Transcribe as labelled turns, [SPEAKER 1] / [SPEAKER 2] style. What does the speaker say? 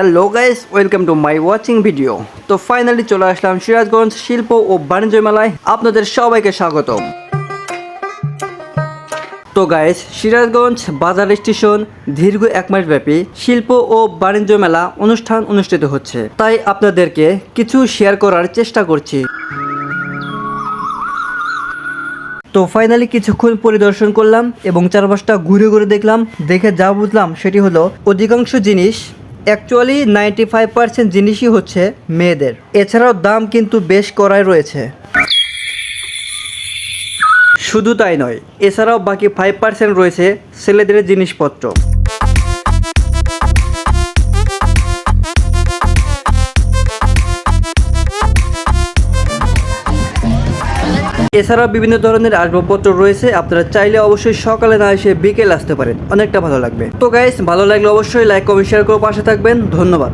[SPEAKER 1] Hello guys, welcome to my watching video. তো finally চলে আসলাম সিরাজগঞ্জ শিল্প ও বাণিজ্য মেলায়। আপনাদের সবাইকে স্বাগতম। তো গাইস, সিরাজগঞ্জ বাজার স্টেশন দীর্ঘ 1 মাস ব্যাপী শিল্প ও বাণিজ্য মেলা অনুষ্ঠান অনুষ্ঠিত হচ্ছে, তাই আপনাদেরকে কিছু শেয়ার করার চেষ্টা করছি। তো ফাইনালি কিছুক্ষণ পরিদর্শন করলাম এবং চারপাশটা ঘুরে ঘুরে দেখলাম। দেখে যা বুঝলাম সেটি হলো অধিকাংশ জিনিস অ্যাকচুয়ালি 95% জিনিসই হচ্ছে মেয়েদের। এছাড়াও দাম কিন্তু বেশ কড়াই রয়েছে। শুধু তাই নয়, এছাড়াও বাকি 5% রয়েছে ছেলেদের জিনিসপত্র। এছাড়াও বিভিন্ন ধরনের আসবাবপত্র রয়েছে। আপনারা চাইলে অবশ্যই সকালে না এসে বিকেল আসতে পারেন, অনেকটা ভালো লাগবে। তো গাইস, ভালো লাগলে অবশ্যই লাইক কমেন্ট শেয়ার করে পাশে থাকবেন। ধন্যবাদ।